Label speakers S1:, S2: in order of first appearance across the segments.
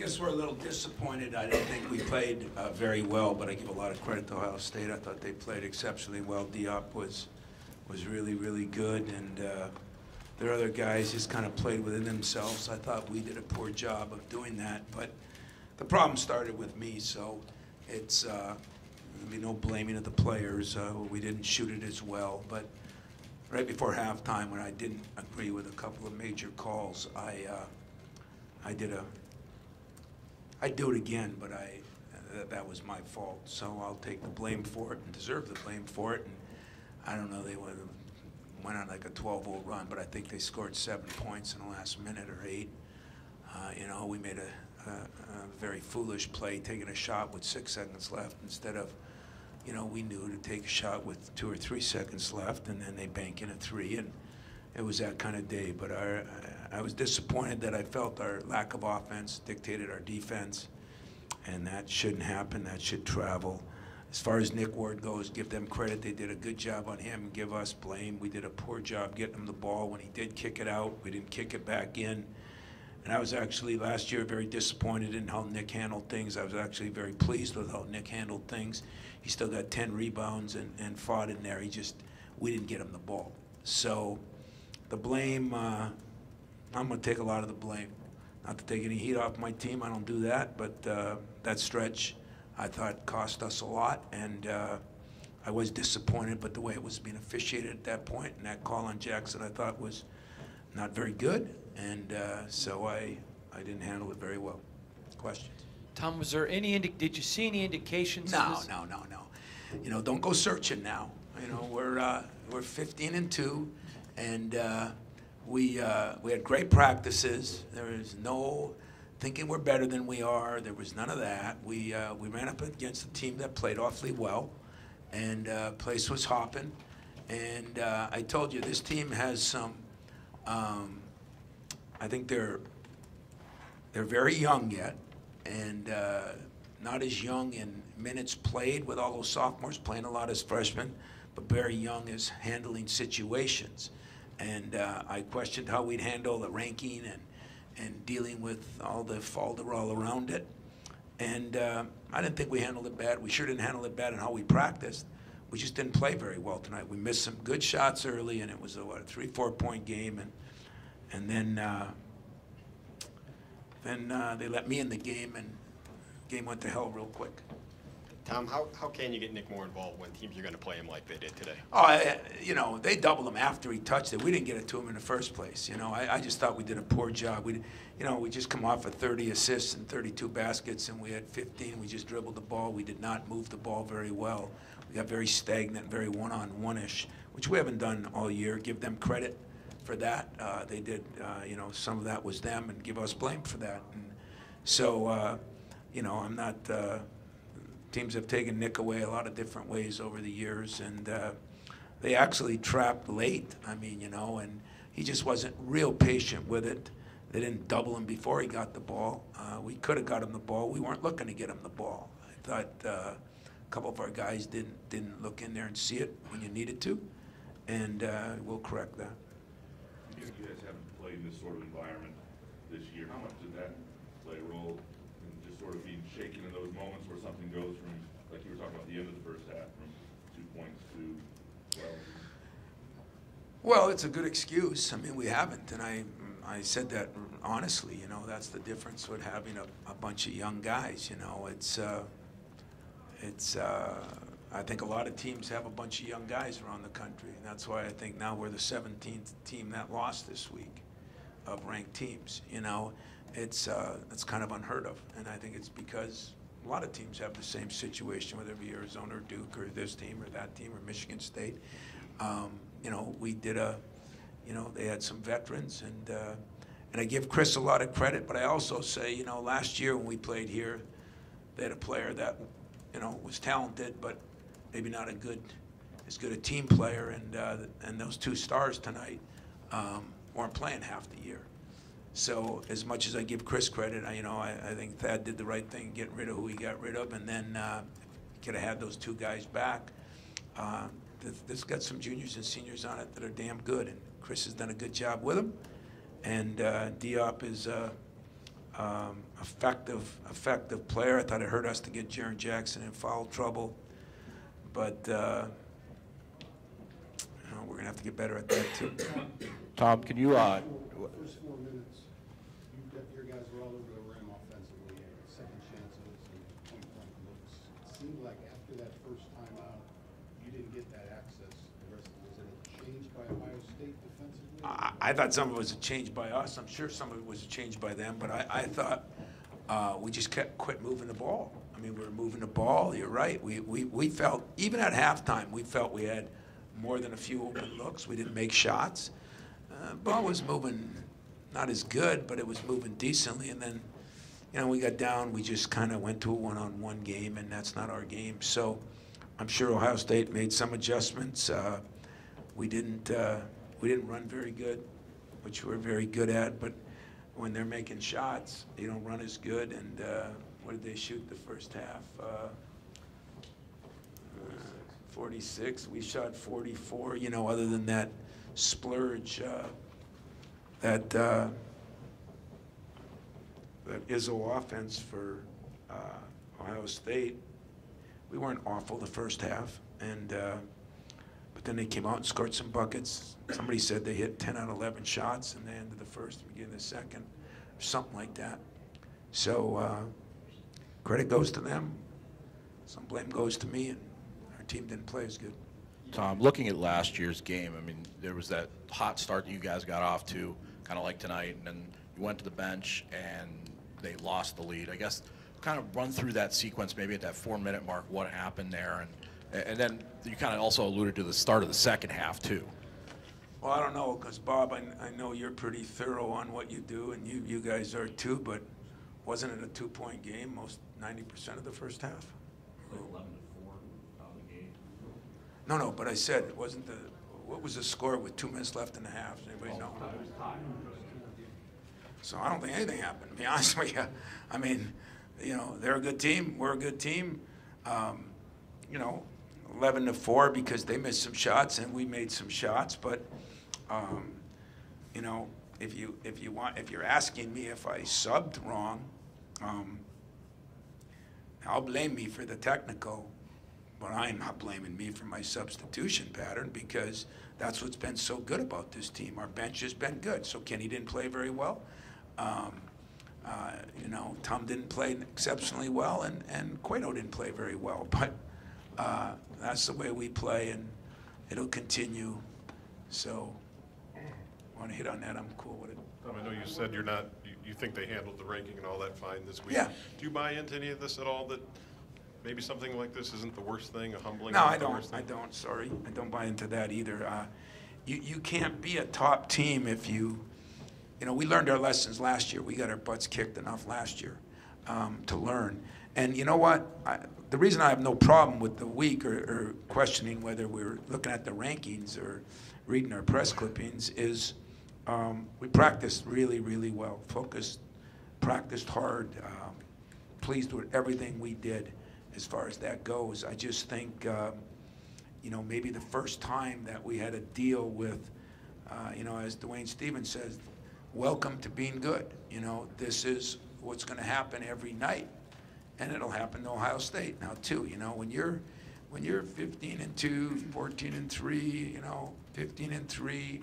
S1: guess we're a little disappointed. I didn't think we played very well, but I give a lot of credit to Ohio State. I thought they played exceptionally well. Diop was really, really good, and their other guys just kind of played within themselves. I thought we did a poor job of doing that, but the problem started with me, so it's there'll be no blaming of the players. We didn't shoot it as well, but right before halftime, when I didn't agree with a couple of major calls, I'd do it again, but that was my fault. So I'll take the blame for it and deserve the blame for it. And I don't know, they went on like a 12-0 run, but I think they scored 7 points in the last minute or 8. You know, we made a very foolish play, taking a shot with 6 seconds left instead of, you know, we knew to take a shot with 2 or 3 seconds left, and then they bank in a 3, and it was that kind of day. But I was disappointed that I felt our lack of offense dictated our defense, and that shouldn't happen. That should travel. As far as Nick Ward goes, give them credit. They did a good job on him and give us blame. We did a poor job getting him the ball. When he did kick it out, we didn't kick it back in. And I was actually last year very disappointed in how Nick handled things. I was actually very pleased with how Nick handled things. He still got 10 rebounds and fought in there. We didn't get him the ball. So the blame, I'm going to take a lot of the blame. Not to take any heat off my team, I don't do that, but that stretch I thought cost us a lot, and I was disappointed, but the way it was being officiated at that point, and that call on Jackson I thought was not very good, and so I didn't handle it very well. Questions?
S2: Tom, was there any, did you see any indications?
S1: No. You know, don't go searching now. You know, we're 15-2, and we had great practices. There was no thinking we're better than we are. There was none of that. We ran up against a team that played awfully well, and place was hopping. And I told you, this team has some. I think they're very young yet, and not as young in minutes played with all those sophomores playing a lot as freshmen, but very young as handling situations. And I questioned how we'd handle the ranking and dealing with all the falderall around it. And I didn't think we handled it bad. We sure didn't handle it bad in how we practiced. We just didn't play very well tonight. We missed some good shots early, and it was a 3-4 point game. And then they let me in the game, and the game went to hell real quick.
S3: Tom, how can you get Nick more involved when teams are going to play him like they did today?
S1: Oh, you know, they doubled him after he touched it. We didn't get it to him in the first place. You know, I just thought we did a poor job. You know, we just come off of 30 assists and 32 baskets, and we had 15. We just dribbled the ball. We did not move the ball very well. We got very stagnant, very one-on-one-ish, which we haven't done all year. Give them credit for that. They did, you know, some of that was them, and give us blame for that. And so, you know, I'm not. Teams have taken Nick away a lot of different ways over the years, and they actually trapped late. I mean, you know, and he just wasn't real patient with it. They didn't double him before he got the ball. We could have got him the ball. We weren't looking to get him the ball. I thought a couple of our guys didn't look in there and see it when you needed to, and we'll correct that.
S4: You guys haven't played in this sort of environment this year. How much did that play a role in just sort of being shaken in those moments where something goes from, like you were talking about, the end of the first half, from 2 points to 12?
S1: Well, it's a good excuse. I mean, we haven't, and I said that honestly. You know, that's the difference with having a bunch of young guys. You know, I think a lot of teams have a bunch of young guys around the country, and that's why I think now we're the 17th team that lost this week of ranked teams. You know, it's kind of unheard of, and I think it's because a lot of teams have the same situation, whether it be Arizona or Duke or this team or that team or Michigan State. You know, we did you know, they had some veterans, and I give Chris a lot of credit, but I also say, you know, last year when we played here, they had a player that, you know, was talented, but maybe not as good a team player, and those 2 stars tonight weren't playing half the year. So as much as I give Chris credit, you know, I think Thad did the right thing getting rid of who he got rid of, and then could have had those 2 guys back. This got some juniors and seniors on it that are damn good, and Chris has done a good job with them. And Diop is effective player. I thought it hurt us to get Jaren Jackson in foul trouble, but we're gonna have to get better at that too.
S5: Tom, can you?
S6: First 4 minutes, your guys were all over the rim offensively, second chances and point-blank looks. It seemed like after that first time out, you didn't get that access. Was it a change by Ohio State defensively?
S1: I thought some of it was a change by us. I'm sure some of it was a change by them, but I thought we just quit moving the ball. I mean, we were moving the ball. You're right. We felt, even at halftime, we felt we had more than a few open looks. We didn't make shots. Ball was moving not as good, but it was moving decently. And then, we got down. We just kind of went to a one-on-one game, and that's not our game. So I'm sure Ohio State made some adjustments. We didn't run very good, which we're very good at. But when they're making shots, they don't run as good. And what did they shoot the first half? 46. We shot 44. Other than that splurge, that Izzo offense for Ohio State, we weren't awful the first half, and but then they came out and scored some buckets. Somebody said they hit 10 out of 11 shots in the end of the first, beginning of the second, or something like that. So credit goes to them. Some blame goes to me, and our team didn't play as good.
S5: Tom, looking at last year's game, I mean, there was that hot start that you guys got off to, kind of like tonight, and then you went to the bench and they lost the lead. I guess kind of run through that sequence maybe at that 4-minute mark, what happened there, and then you kind of also alluded to the start of the second half too.
S1: Well, I don't know, because Bob, I know you're pretty thorough on what you do, and you guys are too, but wasn't it a 2-point game most 90% of the first half?
S7: Like 11-4 out of the game.
S1: No, but I said it wasn't the. What was the score with 2 minutes left in the half? Does anybody know?
S7: It was tied.
S1: So I don't think anything happened, to be honest with you. I mean, they're a good team. We're a good team. 11-4 because they missed some shots and we made some shots. But, if you're asking me if I subbed wrong, I'll blame me for the technical. But I'm not blaming me for my substitution pattern because that's what's been so good about this team. Our bench has been good. So Kenny didn't play very well. Tom didn't play exceptionally well, and Cueto didn't play very well. But that's the way we play, and it'll continue. So want to hit on that, I'm cool with it.
S8: Tom, I know you said you think they handled the ranking and all that fine this week.
S1: Yeah.
S8: Do you buy into any of this at all, that maybe something like this isn't the worst thing, a humbling?
S1: No,
S8: isn't
S1: I
S8: the
S1: don't.
S8: worst thing?
S1: I don't. Sorry, I don't buy into that either. You can't be a top team if you. We learned our lessons last year. We got our butts kicked enough last year to learn. And you know what? The reason I have no problem with the week or questioning whether we're looking at the rankings or reading our press clippings is we practiced really, really well. Focused, practiced hard. Pleased with everything we did as far as that goes. I just think, maybe the first time that we had to deal with, as Dwayne Stevens says, welcome to being good. This is what's going to happen every night, and it'll happen to Ohio State now too. When you're 15-2, 14-3, 15-3,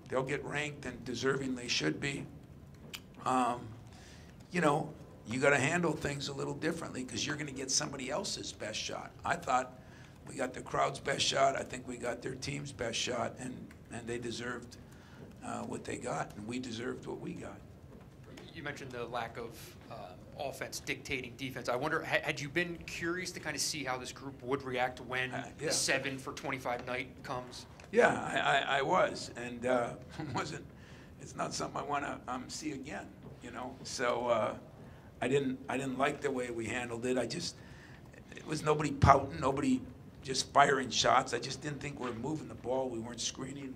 S1: they'll get ranked and deservingly should be. You got to handle things a little differently because you're going to get somebody else's best shot. I thought we got the crowd's best shot. I think we got their team's best shot, and they deserved what they got, and we deserved what we got.
S9: You mentioned the lack of offense dictating defense. I wonder, had you been curious to kind of see how this group would react when the 7 for 25 night comes?
S1: Yeah, I was, and it's not something I want to see again, So I didn't like the way we handled it. It was nobody pouting, nobody just firing shots. I just didn't think we were moving the ball. We weren't screening.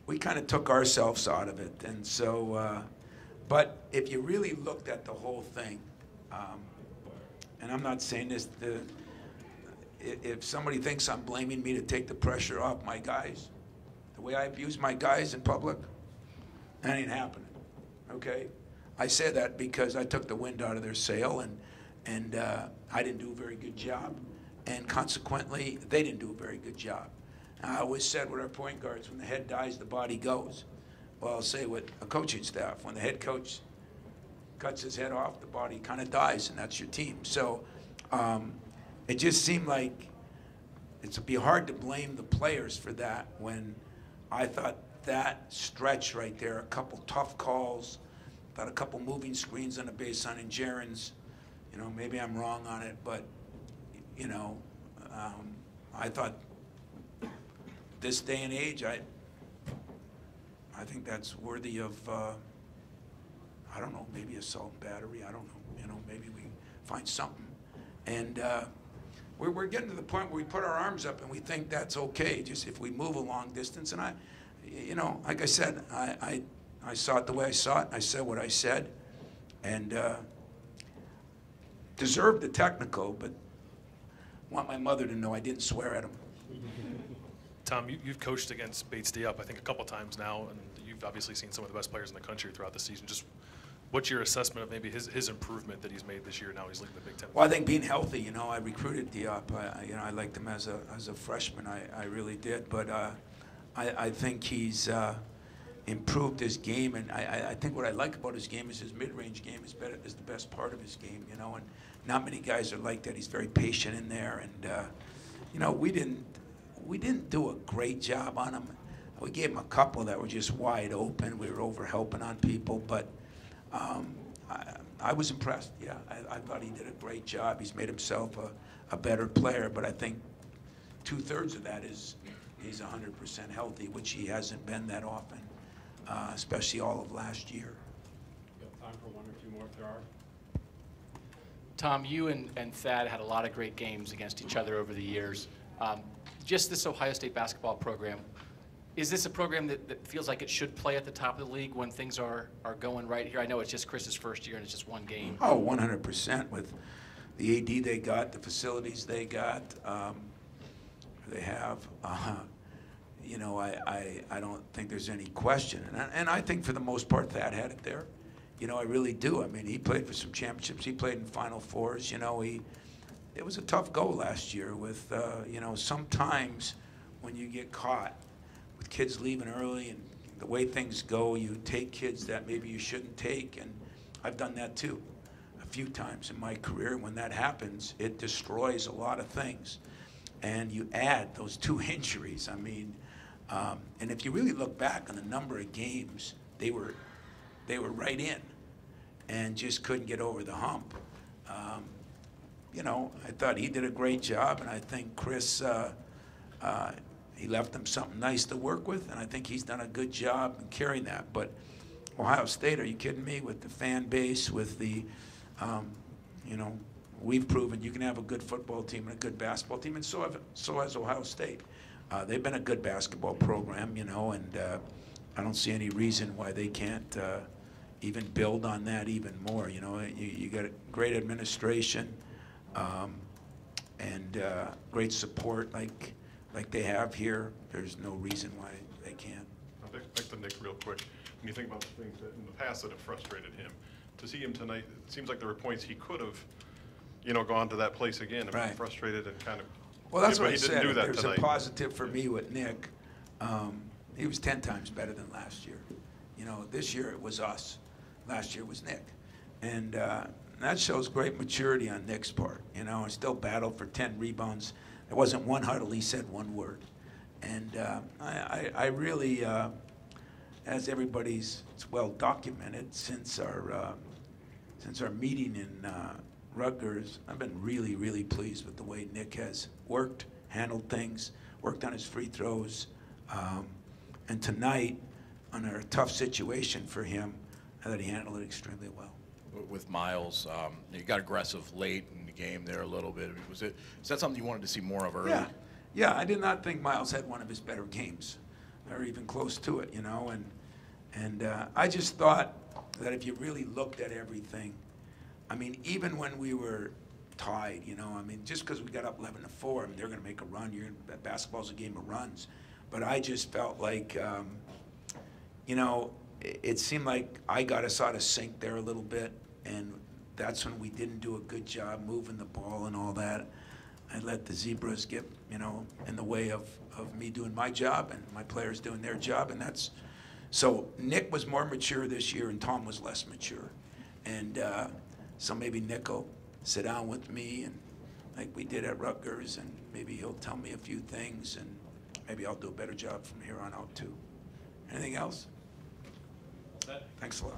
S1: We kind of took ourselves out of it, and so. But if you really looked at the whole thing, and I'm not saying this, if somebody thinks I'm blaming me to take the pressure off my guys, the way I abuse my guys in public, that ain't happening, okay? I say that because I took the wind out of their sail, and I didn't do a very good job, and consequently, they didn't do a very good job. I always said with our point guards, when the head dies, the body goes. Well, I'll say with a coaching staff, when the head coach cuts his head off, the body kind of dies, and that's your team. So it just seemed like it'd be hard to blame the players for that when I thought that stretch right there, a couple tough calls, thought a couple moving screens on the baseline and Jaren's, you know, maybe I'm wrong on it, but, you know, I thought this day and age, I think that's worthy of, I don't know, maybe assault and battery. I don't know. You know, maybe we find something. And we're getting to the point where we put our arms up and we think that's okay, just if we move a long distance. And you know, like I said, I saw it the way I saw it. I said what I said, and deserved the technical, but want my mother to know I didn't swear at him.
S10: Tom, you've coached against Bates Diop, I think, a couple times now, and you've obviously seen some of the best players in the country throughout the season. Just what's your assessment of maybe his improvement that he's made this year? Now he's leading the Big Ten.
S1: Well, I think being healthy. You know, I recruited Diop. You know, I liked him as a freshman. I really did. But I think he's improved his game, and I think what I like about his game is his mid-range game is the best part of his game. You know, and not many guys are like that. He's very patient in there, and you know, we didn't do a great job on him. We gave him a couple that were just wide open. We were over-helping on people, but I was impressed. Yeah, I thought he did a great job. He's made himself a better player, but I think 2/3 of that is he's 100% healthy, which he hasn't been that often, especially all of last year.
S7: Got time for one or two more if there are.
S11: Tom, you and Thad had a lot of great games against each other over the years. Just this Ohio State basketball program, is this a program that feels like it should play at the top of the league when things are going right here? I know it's just Chris's first year and it's just one game.
S1: Oh, 100% with the AD they got, the facilities they got, they have. You know, I don't think there's any question. And I think for the most part Thad had it there. You know, I really do. I mean, he played for some championships. He played in Final Fours. You know, it was a tough go last year with, you know, sometimes when you get caught with kids leaving early and the way things go, you take kids that maybe you shouldn't take, and I've done that too a few times in my career. When that happens, it destroys a lot of things. And you add those 2 injuries. I mean, and if you really look back on the number of games, they were right in and just couldn't get over the hump. You know, I thought he did a great job, and I think Chris, he left them something nice to work with, and I think he's done a good job in carrying that. But Ohio State, are you kidding me? With the fan base, with the, you know, we've proven you can have a good football team and a good basketball team, and so has Ohio State. They've been a good basketball program, you know, and I don't see any reason why they can't even build on that even more. You know, you got a great administration and great support like they have here. There's no reason why they can't.
S8: Back to Nick real quick. When you think about the things that in the past that have frustrated him, to see him tonight, it seems like there were points he could have, you know, gone to that place again and been frustrated and kind of.
S1: Well, that's what I
S8: he
S1: said.
S8: didn't do that
S1: There's
S8: tonight.
S1: a positive for me with Nick. He was 10 times better than last year. You know, this year it was us. Last year was Nick. And that shows great maturity on Nick's part. You know, and still battled for 10 rebounds. There wasn't one huddle, he said one word. And I really, as everybody's, it's well documented, since our meeting in Rutgers, I've been really, really pleased with the way Nick has worked, handled things, worked on his free throws. And tonight, under a tough situation for him, I thought he handled it extremely well.
S5: With Miles, you got aggressive late in the game there a little bit. Is that something you wanted to see more of early?
S1: Yeah, I did not think Miles had one of his better games, or even close to it, you know. And I just thought that if you really looked at everything, I mean, even when we were tied, you know, I mean, just because we got up 11-4, I mean, they're going to make a run. Basketball's a game of runs. But I just felt like, you know, it seemed like I got us out of sync there a little bit, and that's when we didn't do a good job moving the ball and all that. I let the Zebras get, in the way of me doing my job and my players doing their job, and that's, so Nick was more mature this year and Tom was less mature. And so maybe Nick will sit down with me and like we did at Rutgers, and maybe he'll tell me a few things, and maybe I'll do a better job from here on out too. Anything else? Thanks a lot.